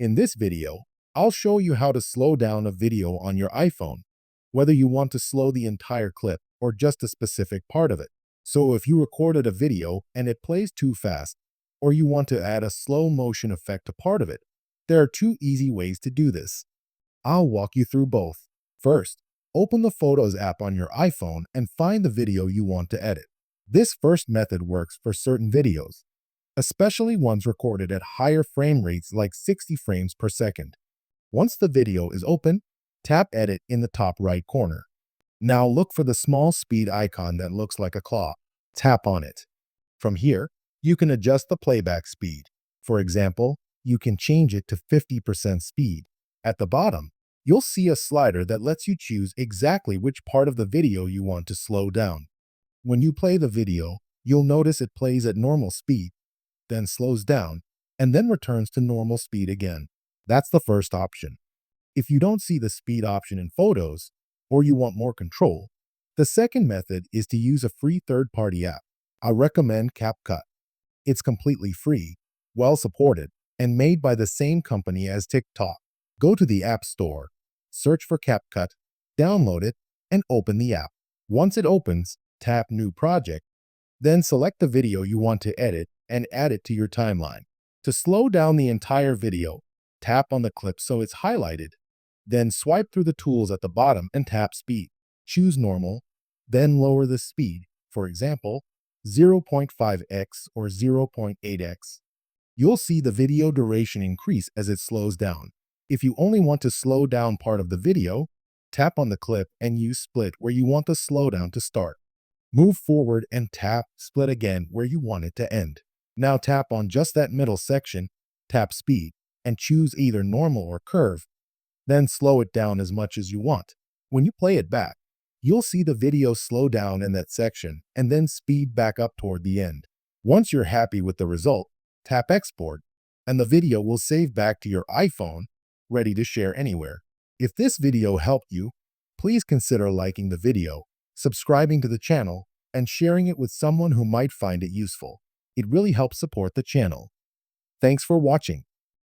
In this video, I'll show you how to slow down a video on your iPhone, whether you want to slow the entire clip or just a specific part of it. So if you recorded a video and it plays too fast, or you want to add a slow motion effect to part of it, there are two easy ways to do this. I'll walk you through both. First, open the Photos app on your iPhone and find the video you want to edit. This first method works for certain videos, especially ones recorded at higher frame rates like 60 frames per second. Once the video is open, tap Edit in the top right corner. Now look for the small speed icon that looks like a claw. Tap on it. From here, you can adjust the playback speed. For example, you can change it to 50% speed. At the bottom, you'll see a slider that lets you choose exactly which part of the video you want to slow down. When you play the video, you'll notice it plays at normal speed, then slows down, and then returns to normal speed again. That's the first option. If you don't see the speed option in Photos, or you want more control, the second method is to use a free third-party app. I recommend CapCut. It's completely free, well-supported, and made by the same company as TikTok. Go to the App Store, search for CapCut, download it, and open the app. Once it opens, tap New Project, then select the video you want to edit and add it to your timeline. To slow down the entire video, tap on the clip so it's highlighted, then swipe through the tools at the bottom and tap Speed. Choose Normal, then lower the speed, for example, 0.5x or 0.8x. You'll see the video duration increase as it slows down. If you only want to slow down part of the video, tap on the clip and use Split where you want the slowdown to start. Move forward and tap Split again where you want it to end. Now tap on just that middle section, tap Speed, and choose either Normal or Curve, then slow it down as much as you want. When you play it back, you'll see the video slow down in that section and then speed back up toward the end. Once you're happy with the result, tap Export, and the video will save back to your iPhone, ready to share anywhere. If this video helped you, please consider liking the video, subscribing to the channel, and sharing it with someone who might find it useful. It really helps support the channel. Thanks for watching.